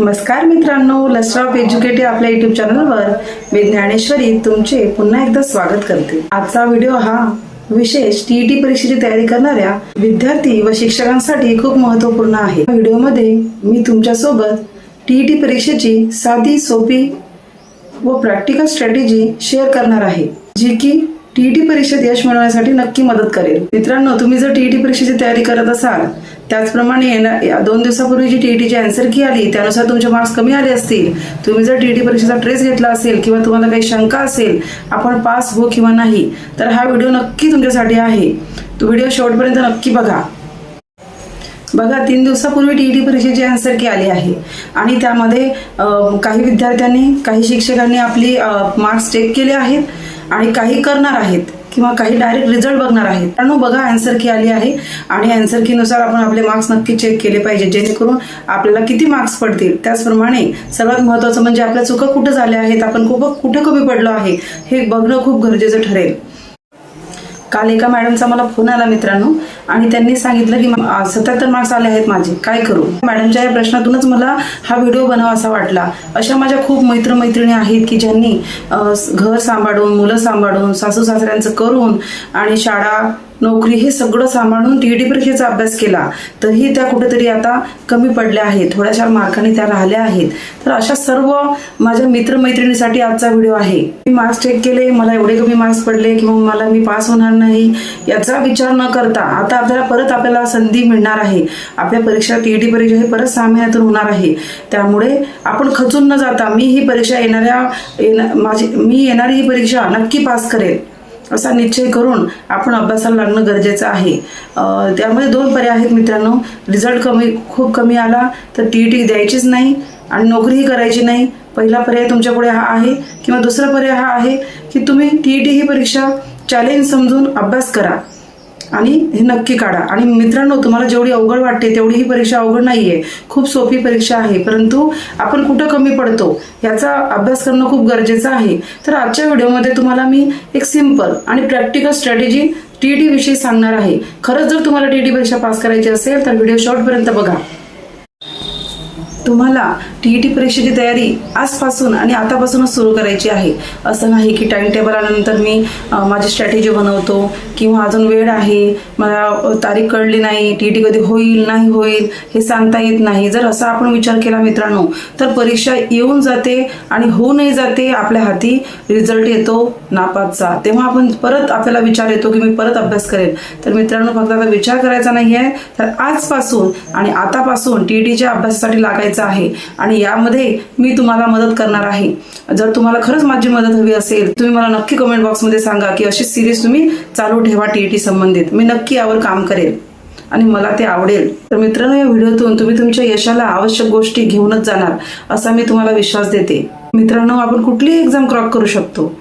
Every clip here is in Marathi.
नमस्कार मित्रांनो, लस्टर ऑफ एज्युकेटिव्ह आपल्या यूट्यूब चॅनलवर मी ज्ञानेश्वरी तुमचे पुन्हा एकदा स्वागत करते। आजचा व्हिडिओ हा विशेष टीईटी परीक्षेची तयारी करणाऱ्या विद्यार्थी व शिक्षकांसाठी खूप महत्त्वपूर्ण आहे। व्हिडिओमध्ये मी तुमच्यासोबत टीईटी परीक्षेची साधी, सोपी व प्रॅक्टिकल स्ट्रॅटेजी शेअर करणार आहे, जी की टीईटी परीक्षेत यश मिळवण्यासाठी नक्की मदत करेल। मित्रांनो, तुम्ही जर टीईटी परीक्षेची तयारी करत असाल, त्याचप्रमाणे 2 दिवसापूर्वी जी टीईटीची आन्सर की आली त्यानुसार तुमचे मार्क्स कमी आले असतील, तुम्ही जर टीईटी परीक्षेचा ट्रेस घेतला असेल किंवा तुम्हाला काही शंका असेल आपण पास हो किंवा नाही, तर हा व्हिडिओ नक्की तुमच्यासाठी आहे। तो व्हिडिओ शेवटपर्यंत नक्की बघा। 3 दिवसापूर्वी टीईटी परीक्षेची आन्सर की आली आहे आणि त्यामध्ये काही विद्यार्थ्यांनी, काही शिक्षकांनी आपली मार्क्स चेक केले आहेत आणि काही करणार आहेत किंवा काही डायरेक्ट रिझल्ट बघणार आहेत। कारण बघा, आन्सर की आली आहे आणि आन्सर की नुसार आपण आपले मार्क्स नक्की चेक केले पाहिजे, जेणेकरून आपल्याला किती मार्क्स पडतील। त्याचप्रमाणे सर्वात महत्त्वाचं म्हणजे आपल्या चुका कुठे झाल्या आहेत, आपण कुठे कमी पडलो आहे हे बघणं खूप गरजेचं ठरेल। काल एका मॅडमचा मला फोन आला मित्रांनो, आणि त्यांनी सांगितलं की 77 मार्क्स आले आहेत माझे, काय करू। मॅडमच्या या प्रश्नातूनच मला हा व्हिडिओ बनवावा वाटला। अशा माझ्या खूप मैत्रिणी आहेत की ज्यांनी घर सांभाळून, मुलं सांभाळून, सासू सासऱ्यांचं करून आणि शाळा, नोकरी हे सगळं सांभाळून टीईटी परीक्षेचा अभ्यास केला, तरीही त्या कुठेतरी आता कमी पडल्या आहेत, थोड्याशा मार्कांनी त्या राहिल्या आहेत। तर अशा सर्व माझ्या मित्रमैत्रिणींसाठी आजचा व्हिडिओ आहे। मी मार्क्स चेक केले, मला एवढे कमी मार्क्स पडले किंवा मी पास होणार नाही याचा विचार न करता आता आपल्याला संधी मिळणार आहे। आपल्या परीक्षा, टीईटी परीक्षा हे परत 6 महिन्यातून होणार आहे। त्यामुळे आपण खचून न जाता मी ही येणारी ही परीक्षा नक्की पास करेल असा निश्चय करून आपण अभ्यासाला लागणं गरजेचं आहे। त्यामध्ये 2 पर्याय आहेत मित्रांनो। रिझल्ट खूप कमी आला तर टीईटी द्यायचीच नाही आणि नोकरीही करायची नाही। पहिला पर्याय तुमच्यापुढे हा आहे, किंवा दुसरा पर्याय हा आहे की तुम्ही टीईटी ही परीक्षा चॅलेंज समजून अभ्यास करा आणि हे नक्की काढा। आणि मित्रांनो, तुम्हाला जेवढी अवघड वाटते तेवढी ही परीक्षा अवघड नाहीये, खूप सोपी परीक्षा आहे, परंतु आपण कुठं कमी पडतो याचा अभ्यास करणं खूप गरजेचं आहे। तर आजच्या व्हिडिओमध्ये तुम्हाला मी एक सिंपल आणि प्रॅक्टिकल स्ट्रॅटेजी टीईटी विषयी सांगणार आहे। खरंच जर तुम्हाला टीईटी परीक्षा पास करायची असेल तर व्हिडिओ शेवटपर्यंत बघा। तुम्हाला टीईटी परीक्षेची तयारी आजपासून आणि आतापासूनच सुरू करायची आहे। असं नाही की टाइम टेबल आल्यानंतर मी माझी स्ट्रॅटेजी बनवतो किंवा अजून वेळ आहे, मला तारीख कळली नाही, टीईटी कधी होईल नाही होईल हे सांगता येत नाही। जर असा आपण विचार केला मित्रांनो, तर परीक्षा येऊन जाते आणि होऊनही जाते, आपल्या हाती रिझल्ट येतो नापासचा, तेव्हा आपल्याला विचार येतो की मी परत अभ्यास करेल। तर मित्रांनो, फक्त आता विचार करायचा नाहीये, तर आजपासून आणि आतापासून टीईटीच्या अभ्यासासाठी लागायचं आहे आणि यामध्ये मी तुम्हाला मदत करणार आहे। जर तुम्हाला खरंच माझी मदत हवी असेल, तुम्ही मला नक्की कमेंट बॉक्समध्ये सांगा की अशी सिरीज तुम्ही चालू ठेवा टीईटी संबंधित। मी नक्की यावर काम करेल आणि मला ते आवडेल। तर मित्रांनो, या व्हिडिओतून तुम्ही तुमच्या यशाला आवश्यक गोष्टी घेऊनच जाणार असा मी तुम्हाला विश्वास देते। मित्रांनो, आपण कुठलीही एक्झाम क्रॅक करू शकतो,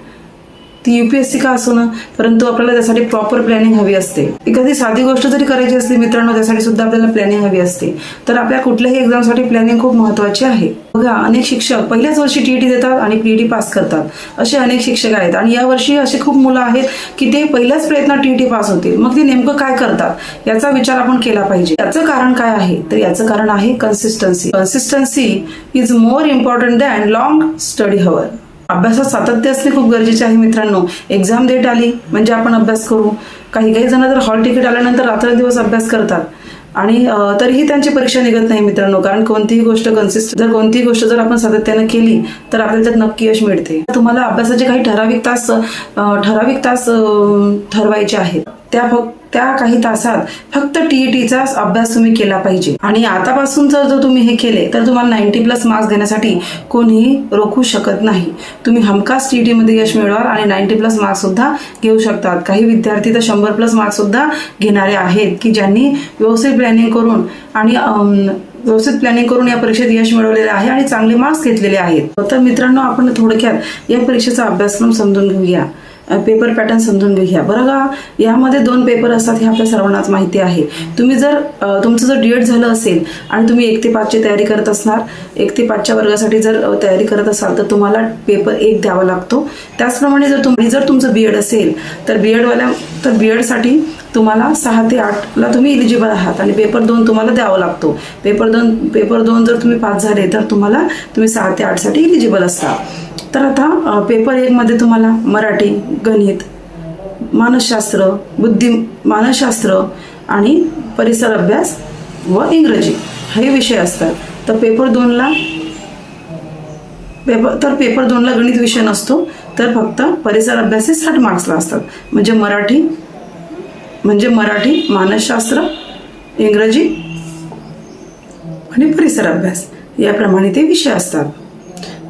ती यूपीएससी का असो ना, परंतु आपल्याला त्यासाठी प्रॉपर प्लॅनिंग हवी असते। एखादी साधी गोष्ट जरी करायची असली मित्रांनो, त्यासाठी सुद्धा आपल्याला प्लॅनिंग हवी असते। तर आपल्या कुठल्याही एक्झामसाठी प्लॅनिंग खूप महत्त्वाची आहे। बघा, अनेक शिक्षक पहिल्याच वर्षी टीईटी देतात आणि पीईटी पास करतात, असे अनेक शिक्षक आहेत। आणि या वर्षी असे खूप मुलं आहेत की ते पहिल्याच प्रयत्नात टीईटी पास होतील। मग ते नेमकं काय करतात याचा विचार आपण केला पाहिजे। याचं कारण काय आहे, तर याचं कारण आहे consistency is more important than long study hour. अभ्यासात सातत्य असणे खूप गरजेचे आहे मित्रांनो। एक्झाम डेट आली म्हणजे आपण अभ्यास करू। काही जण तर हॉल तिकीट आल्यानंतर रात्रंदिवस अभ्यास करतात आणि तरीही त्यांची परीक्षा निघत नाही मित्रांनो, कारण कोणतीही गोष्ट जर आपण सातत्याने केली तर आपल्याला त्यात नक्की यश मिळते। तुम्हाला अभ्यासाचे काही ठराविक तास ठरवायचे आहेत, त्या काही तासात फक्त टीईटीचाच अभ्यास तुम्ही केला पाहिजे। आणि आतापासून जर तुम्ही हे केले तर तुम्हाला 90+ मार्क्स घेण्यासाठी कोणीही रोखू शकत नाही। तुम्ही हमखास टीईटी मध्ये यश मिळवाल आणि 90+ मार्क्स सुद्धा घेऊ शकतात। काही विद्यार्थी तर 100+ मार्क्स सुद्धा घेणारे आहेत की ज्यांनी व्यवस्थित प्लॅनिंग करून या परीक्षेत यश मिळवलेले आहे आणि चांगले मार्क्स घेतलेले आहेत। तर मित्रांनो, आपण थोडक्यात या परीक्षेचा अभ्यासक्रम समजून घेऊया, पेपर पॅटर्न समजून घेऊया। बरं का, यामध्ये 2 पेपर असतात हे आपल्या सर्वांनाच माहिती आहे। तुमचं जर डीएड झालं असेल आणि तुम्ही 1 ते 5 ची तयारी करत असणार, 1 ते 5च्या वर्गासाठी जर तयारी करत असाल तर तुम्हाला पेपर 1 द्यावा लागतो। त्याचप्रमाणे जर तुमचं बीएड असेल तर बीएडसाठी तुम्हाला 6 ते 8ला तुम्ही इलिजिबल आहात आणि पेपर 2 तुम्हाला द्यावा लागतो. पेपर दोन जर तुम्ही पास झाले तर तुम्ही 6 ते 8साठी इलिजिबल असता. तर आता पेपर 1 मध्ये तुम्हाला मराठी, गणित, मानसशास्त्र, मानसशास्त्र आणि परिसर अभ्यास व इंग्रजी हे विषय असतात. तर पेपर 2ला गणित विषय नसतो, तर फक्त परिसर अभ्यास हे 60 मार्क्सला असतात. म्हणजे मराठी, मानसशास्त्र, इंग्रजी आणि परिसर अभ्यास याप्रमाणे ते विषय असतात.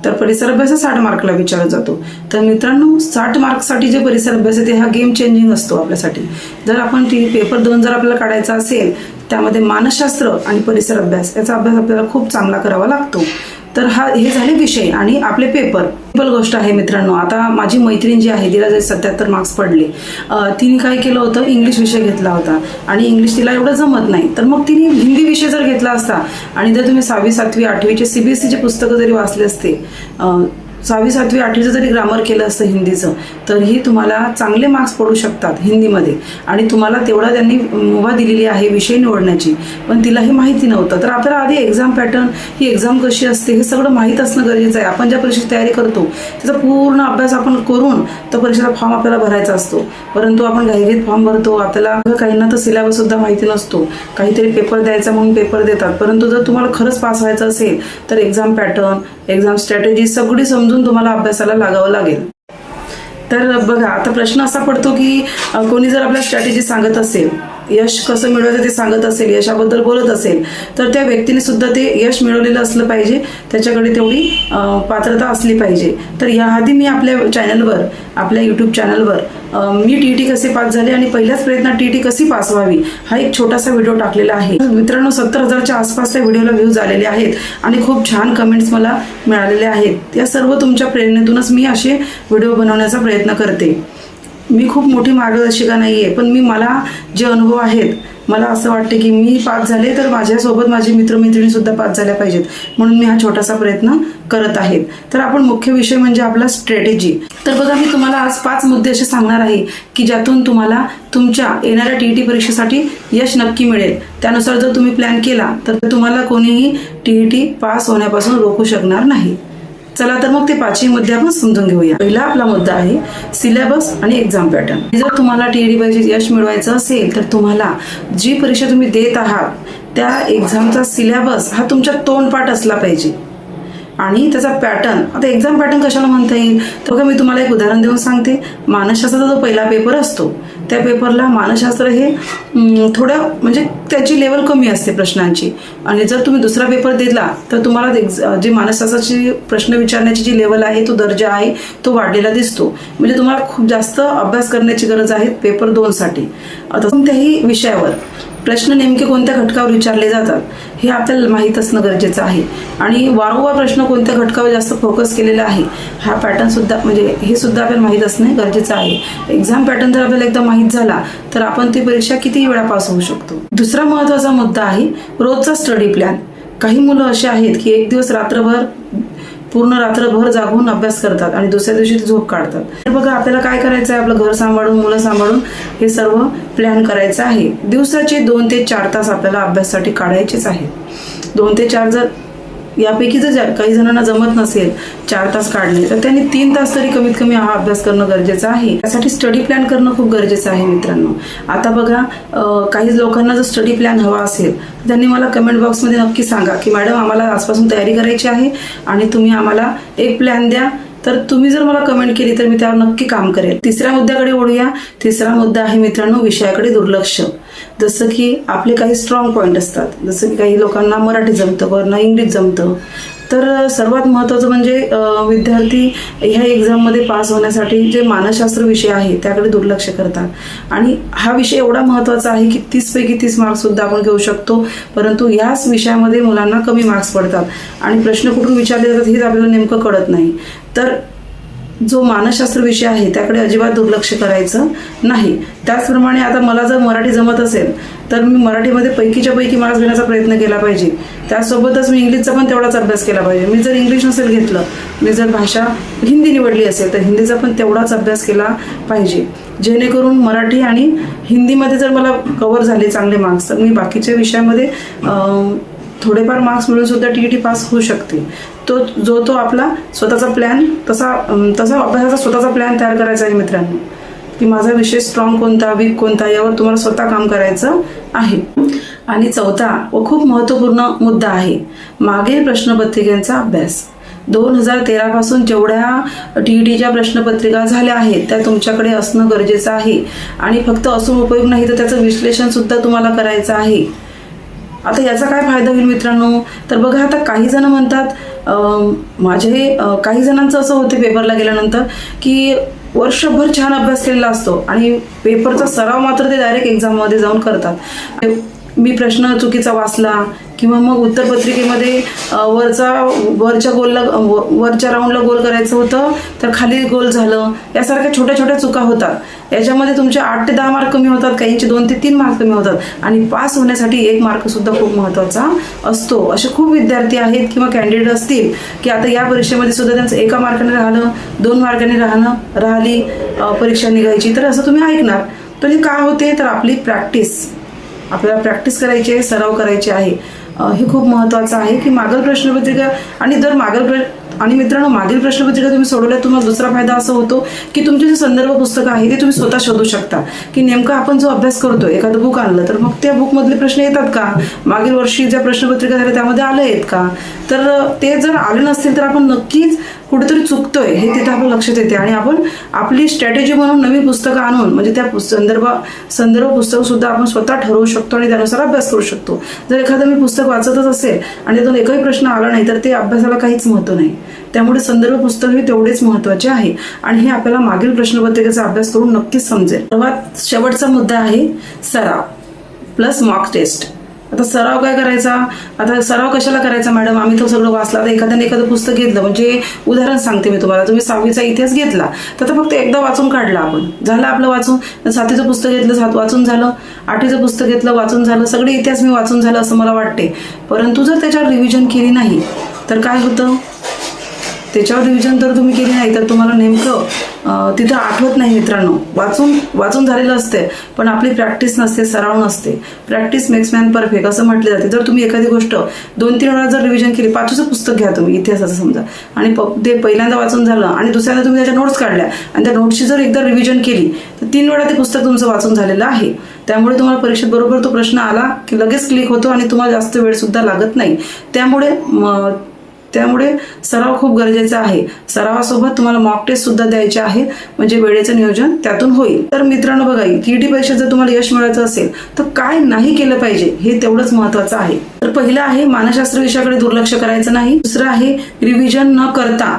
तर परिसर अभ्यास 60 मार्कला विचारला जातो. तर मित्रांनो, 60 मार्कसाठी जे परिसर अभ्यास आहे ते हा गेम चेंजिंग असतो आपल्यासाठी. जर आपण पेपर 2 जर आपल्याला काढायचा असेल, त्यामध्ये मानसशास्त्र आणि परिसर अभ्यास याचा अभ्यास आपल्याला खूप चांगला करावा लागतो. तर हे झाले विषय आणि आपले पेपर. सिंपल गोष्ट आहे मित्रांनो. आता माझी मैत्रीण जी आहे, तिला जर 77 मार्क्स पडले, तिने काय केलं होतं, इंग्लिश विषय घेतला होता आणि इंग्लिश तिला एवढं जमत नाही. तर मग तिने हिंदी विषय जर घेतला असता आणि जर तुम्ही 6वी, 7वी, 8वीचे CBSEचे पुस्तकं जरी वाचले असते, 6वी, 7वी, 8वीचं जरी ग्रामर केलं असतं हिंदीचं, तरीही तुम्हाला चांगले मार्क्स पडू शकतात हिंदीमध्ये. आणि तुम्हाला तेवढा त्यांनी मुभा दिलेली आहे विषय निवडण्याची, पण तिला हे माहिती नव्हतं. तर आपल्याला आधी एक्झाम पॅटर्न, ही एक्झाम कशी असते हे सगळं माहीत असणं गरजेचं आहे. आपण ज्या परीक्षेची तयारी करतो त्याचा पूर्ण अभ्यास आपण करून तर परीक्षेचा फॉर्म आपल्याला भरायचा असतो. परंतु आपण घाईघाईत फॉर्म भरतो. आपल्याला काहींना तर सिलेबस सुद्धा माहिती नसतो, काहीतरी पेपर द्यायचा म्हणून पेपर देतात. परंतु जर तुम्हाला खरंच पास व्हायचं असेल तर एक्झाम पॅटर्न, एक्झाम स्ट्रॅटेजी सगळी समजून तुम्हाला अभ्यासाला लागावं लागेल. तर बघा, आता प्रश्न असा पडतो की कोणी जर आपल्या स्ट्रॅटेजी सांगत असेल, यश कसं मिळवायचं ते सांगत असेल, यशाबद्दल बोलत असेल, तर त्या व्यक्तीने सुद्धा ते यश मिळवलेलं असलं पाहिजे, त्याच्याकडे तेवढी पात्रता असली पाहिजे. तर याआधी मी आपल्या यूट्यूब चॅनलवर मी TET कसे पास झाले आणि पहिल्याच प्रयत्नात TET कशी पास व्हावी हा एक छोटासा व्हिडिओ टाकलेला आहे. मित्रांनो, 70,000च्या आसपास त्या व्हिडिओला व्ह्यूज आलेले आहेत आणि खूप छान कमेंट्स मला मिळालेले आहेत. या सर्व तुमच्या प्रेरणेतूनच मी असे व्हिडिओ बनवण्याचा प्रयत्न करते. मी खूप मोठी मार्गदर्शिका नाही आहे, पण मला जे अनुभव आहेत, मला असं वाटते की मी पास झाले तर माझ्यासोबत माझे मित्रमैत्रिणी सुद्धा पास झाल्या पाहिजेत, म्हणून मी हा छोटासा प्रयत्न करत आहे. तर आपण मुख्य विषय म्हणजे आपला स्ट्रॅटेजी. तर बघा, मी तुम्हाला आज 5 मुद्दे असे सांगणार आहे की ज्यातून तुम्हाला तुमच्या येणाऱ्या TET परीक्षेसाठी यश नक्की मिळेल. त्यानुसार जर तुम्ही प्लॅन केला तर तुम्हाला कोणीही TET पास होण्यापासून रोखू शकणार नाही. चला तर मग ते 5ही मुद्दे आपण समजून घेऊया. पहिला आपला मुद्दा आहे सिलेबस आणि एक्झाम पॅटर्न. जर तुम्हाला TET परीक्षेत यश मिळवायचं असेल तर तुम्हाला जी परीक्षा तुम्ही देत आहात त्या एक्झामचा सिलेबस हा तुमच्या तोंडपाठ असला पाहिजे आणि त्याचा पॅटर्न. आता एक्झाम पॅटर्न कशाला म्हणता येईल, तर बघा, मी तुम्हाला एक उदाहरण देऊन सांगते. मानसशास्त्राचा जो पहिला पेपर असतो त्या पेपरला मानसशास्त्र हे थोडं म्हणजे त्याची लेवल कमी असते प्रश्नांची, आणि जर तुम्ही दुसरा पेपर दिला तर तुम्हाला जे मानसशास्त्राची प्रश्न विचारण्याची जी लेवल आहे, तो दर्जा आहे, तो वाढलेला दिसतो. म्हणजे तुम्हाला खूप जास्त अभ्यास करण्याची गरज आहे पेपर 2साठी. आता कोणत्याही विषयावर प्रश्न नेमके कोणत्या घटकावर विचारले जातात हे आपल्याला माहीत असणं गरजेचं आहे, आणि वारंवार प्रश्न कोणत्या घटकावर जास्त फोकस केलेला आहे हा पॅटर्न सुद्धा, म्हणजे हे सुद्धा आपल्याला माहीत असणे गरजेचं आहे. एक्झाम पॅटर्न जर आपल्याला एकदा माहीत झाला तर आपण ती परीक्षा किती वेळा पास होऊ शकतो. दुसरा महत्त्वाचा मुद्दा आहे रोजचा स्टडी प्लॅन. काही मुलं असे आहेत की एक दिवस पूर्ण रात्रभर जागून अभ्यास करतात आणि दुसऱ्या दिवशी झोप काढतात. तर बघा, आपल्याला काय करायचं आहे, आपलं घर सांभाळून, मुलं सांभाळून हे सर्व प्लॅन करायचं आहे. दिवसाचे 2 ते 4 तास आपल्याला अभ्यासासाठी काढायचेच आहे. 2 ते 4 जर यापैकी जर काही जणांना जमत नसेल 4 तास काढणे, तर त्यांनी 3 तास तरी कमीत कमी हा अभ्यास करणं गरजेचं आहे. त्यासाठी स्टडी प्लॅन करणं खूप गरजेचं आहे मित्रांनो. आता बघा, काही लोकांना जर स्टडी प्लॅन हवा असेल तर त्यांनी मला कमेंट बॉक्समध्ये नक्की सांगा की मॅडम, आम्हाला आजपासून तयारी करायची आहे आणि तुम्ही आम्हाला एक प्लॅन द्या. तर तुम्ही जर मला कमेंट केली तर मी त्यावर नक्की काम करेल. तिसऱ्या मुद्द्याकडे वळूया. तिसरा मुद्दा आहे मित्रांनो विषयाकडे दुर्लक्ष. जसं की आपले काही स्ट्रॉंग पॉईंट असतात, जसं की काही लोकांना मराठी जमतं, कोणाला इंग्लिश जमतं. तर सर्वात महत्त्वाचं म्हणजे विद्यार्थी ह्या एक्झाममध्ये पास होण्यासाठी जे मानसशास्त्र विषय आहे त्याकडे दुर्लक्ष करतात, आणि हा विषय एवढा महत्त्वाचा आहे की 30 पैकी 30 मार्क्स सुद्धा आपण घेऊ शकतो. परंतु याच विषयामध्ये मुलांना कमी मार्क्स पडतात आणि प्रश्न कुठून विचारले जातात हेच आपल्याला नेमकं कळत नाही. तर जो मानसशास्त्र विषय आहे त्याकडे अजिबात दुर्लक्ष करायचं नाही. त्याचप्रमाणे आता मला जर मराठी जमत असेल तर मी मराठीमध्ये पैकीच्या पैकी मार्क्स घेण्याचा प्रयत्न केला पाहिजे. त्यासोबतच मी इंग्लिशचा पण तेवढाच अभ्यास केला पाहिजे. मी जर इंग्लिश नसेल घेतलं, मी जर भाषा हिंदी निवडली असेल तर हिंदीचा पण तेवढाच अभ्यास केला पाहिजे, जेणेकरून मराठी आणि हिंदीमध्ये जर मला कव्हर झाले चांगले मार्क्स तर मी बाकीच्या विषयामध्ये थोडेफार मार्क्स मिळून सुद्धा TET पास होऊ शकते. तो आपला स्वतःचा प्लॅन तसा अभ्यासाचा स्वतःचा प्लॅन तयार करायचा आहे मित्रांनो, की माझा विषय स्ट्रॉंग कोणता, वीक कोणता, यावर तुम्हाला स्वतः काम करायचं आहे. आणि चौथा व खूप महत्त्वपूर्ण मुद्दा आहे मागील प्रश्नपत्रिकांचा अभ्यास. 2013 पासून जेवढ्या TETच्या प्रश्नपत्रिका झाल्या आहेत त्या तुमच्याकडे असणं गरजेचं आहे. आणि फक्त असून उपयोग नाही तर त्याचं विश्लेषण सुद्धा तुम्हाला करायचं आहे. आता याचा काय फायदा होईल मित्रांनो, तर बघा आता काही जण म्हणतात, काही जणांचं असं होते पेपरला गेल्यानंतर की वर्षभर छान अभ्यास केलेला असतो आणि पेपरचा सराव मात्र ते डायरेक्ट एक्झाममध्ये जाऊन करतात. मी प्रश्न चुकीचा वाचला किंवा मग उत्तरपत्रिकेमध्ये वरच्या राऊंडला गोल करायचं होतं तर खाली गोल झालं, यासारख्या छोट्या छोट्या चुका होतात. याच्यामध्ये तुमचे 8 ते 10 मार्क कमी होतात, काहींचे 2 ते 3 मार्क कमी होतात. आणि पास होण्यासाठी 1 मार्क सुद्धा खूप महत्त्वाचा असतो. असे खूप विद्यार्थी आहेत किंवा कॅन्डिडेट असतील की आता या परीक्षेमध्ये सुद्धा त्यांचं 1 मार्काने राहिलं, 2 मार्काने राहिली परीक्षा निघायची, तर असं तुम्ही ऐकणार. तर हे का होते, तर आपल्याला प्रॅक्टिस करायची आहे, सराव करायचे आहे. हे खूप महत्त्वाचं आहे की मागील प्रश्नपत्रिका आणि मित्रांनो मागील प्रश्नपत्रिका तुम्ही सोडवल्या, तुम्हाला दुसरा फायदा असा होतो की तुमचे जे संदर्भ पुस्तकं आहे ते तुम्ही स्वतः शोधू शकता की नेमका आपण जो अभ्यास करतो, एखादं बुक आणलं तर मग त्या बुकमधले प्रश्न येतात का, मागील वर्षी ज्या प्रश्नपत्रिका झाल्या त्यामध्ये आले आहेत का. तर ते जर आले नसतील तर आपण नक्कीच कुठेतरी चुकतोय हे तिथे आपलं लक्षात येते. आणि आपण आपली स्ट्रॅटेजी म्हणून नवीन पुस्तकं आणून म्हणजे त्या संदर्भ पुस्तकं सुद्धा आपण स्वतः ठरवू शकतो आणि त्यानुसार अभ्यास करू शकतो. जर एखादं मी पुस्तक वाचतच असेल आणि त्यातून एकही प्रश्न आला नाही तर ते अभ्यासाला काहीच महत्त्व नाही. त्यामुळे संदर्भ पुस्तक हे तेवढेच महत्त्वाचे आहे आणि हे आपल्याला मागील प्रश्नपत्रिकेचा अभ्यास करून नक्कीच समजेल. सर्वात शेवटचा मुद्दा आहे सराव प्लस मॉक टेस्ट. आता सराव काय करायचा, आता सराव कशाला करायचा मॅडम, आम्ही तो सगळं वाचला, आता एखादं पुस्तक घेतलं, म्हणजे उदाहरण सांगते मी तुम्हाला, तुम्ही 6वीचा इतिहास घेतला तर फक्त एकदा वाचून काढला आपण, झालं आपलं वाचून. 7वीचं पुस्तक घेतलं, वाचून झालं. 8वीचं पुस्तक घेतलं, वाचून झालं. सगळे इतिहास मी वाचून झालं असं मला वाटते. परंतु जर त्याच्यावर रिव्हिजन केली नाही तर काय होतं, त्याच्यावर रिव्हिजन जर तुम्ही केली नाही तर तुम्हाला नेमकं तिथं आठवत नाही मित्रांनो. वाचून झालेलं असते पण आपली प्रॅक्टिस नसते, सराव नसते. प्रॅक्टिस मेक्स मॅन परफेक्ट असं म्हटले जाते. जर तुम्ही एखादी गोष्ट 2-3 वेळा जर रिव्हिजन केली, 5वीचं पुस्तक घ्या तुम्ही इतिहासाचं समजा, आणि ते पहिल्यांदा वाचून झालं आणि दुसऱ्यांदा तुम्ही त्याच्या नोट्स काढल्या आणि त्या नोट्सची जर एकदा रिव्हिजन केली तर 3 वेळा ते पुस्तक तुमचं वाचून झालेलं आहे. त्यामुळे तुम्हाला परीक्षेत बरोबर तो प्रश्न आला की लगेच क्लिक होतो आणि तुम्हाला जास्त वेळ सुद्धा लागत नाही. त्यामुळे सराव खूप गरजेचा आहे. सरावासोबत तुम्हाला मॉक टेस्ट सुद्धा द्यायचे आहेत, म्हणजे वेळेचं नियोजन त्यातून होईल. तर मित्रांनो बघा, TET परीक्षेत जर तुम्हाला यश मिळवायचं असेल तर काय नाही केलं पाहिजे हे तेवढंच महत्त्वाचं आहे. तर पहिलं आहे मानसशास्त्र विषयाकडे दुर्लक्ष करायचं नाही. दुसरं आहे रिव्हिजन न करता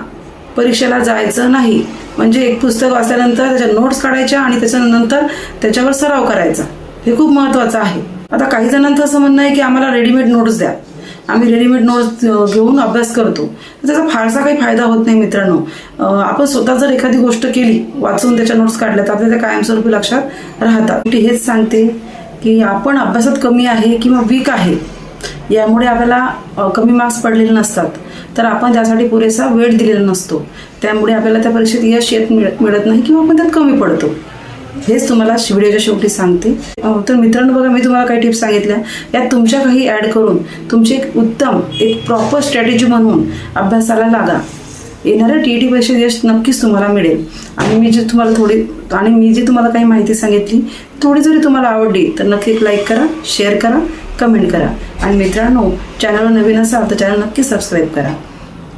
परीक्षेला जायचं नाही. म्हणजे एक पुस्तक वाचल्यानंतर त्याच्या नोट्स काढायच्या आणि त्याच्यानंतर त्याच्यावर सराव करायचा, हे खूप महत्त्वाचं आहे. आता काही जणांचं असं म्हणणं आहे की आम्हाला रेडीमेड नोट्स द्या, आम्ही रेडीमेड नोट्स घेऊन अभ्यास करतो. त्याचा फारसा काही फायदा होत नाही मित्रांनो. आपण स्वतः जर एखादी गोष्ट केली, वाचून त्याच्या नोट्स काढल्या तर आपल्याला कायमस्वरूपी लक्षात राहतात. हेच सांगते की आपण अभ्यासात कमी आहे किंवा वीक आहे, यामुळे आपल्याला कमी मार्क्स पडलेले नसतात, तर आपण त्यासाठी पुरेसा वेळ दिलेला नसतो. त्यामुळे आपल्याला त्या परीक्षेत यश मिळत नाही किंवा आपण त्यात कमी पडतो. हेच तुम्हाला व्हिडिओच्या शेवटी सांगते. तर मित्रांनो बघा, मी तुम्हाला काही टिप्स सांगितल्या, यात तुमच्या काही ॲड करून तुमची एक प्रॉपर स्ट्रॅटेजी म्हणून अभ्यासाला लागा. येणाऱ्या TET परीक्षेत यश नक्कीच तुम्हाला मिळेल. आणि मी जी तुम्हाला काही माहिती सांगितली थोडी जरी तुम्हाला आवडली तर नक्की लाईक करा, शेअर करा, कमेंट करा. आणि मित्रांनो, चॅनलवर नवीन असाल तर चॅनल नक्की सबस्क्राईब करा.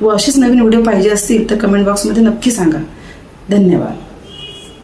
व अशीच नवीन व्हिडिओ पाहिजे असतील तर कमेंट बॉक्समध्ये नक्की सांगा. धन्यवाद.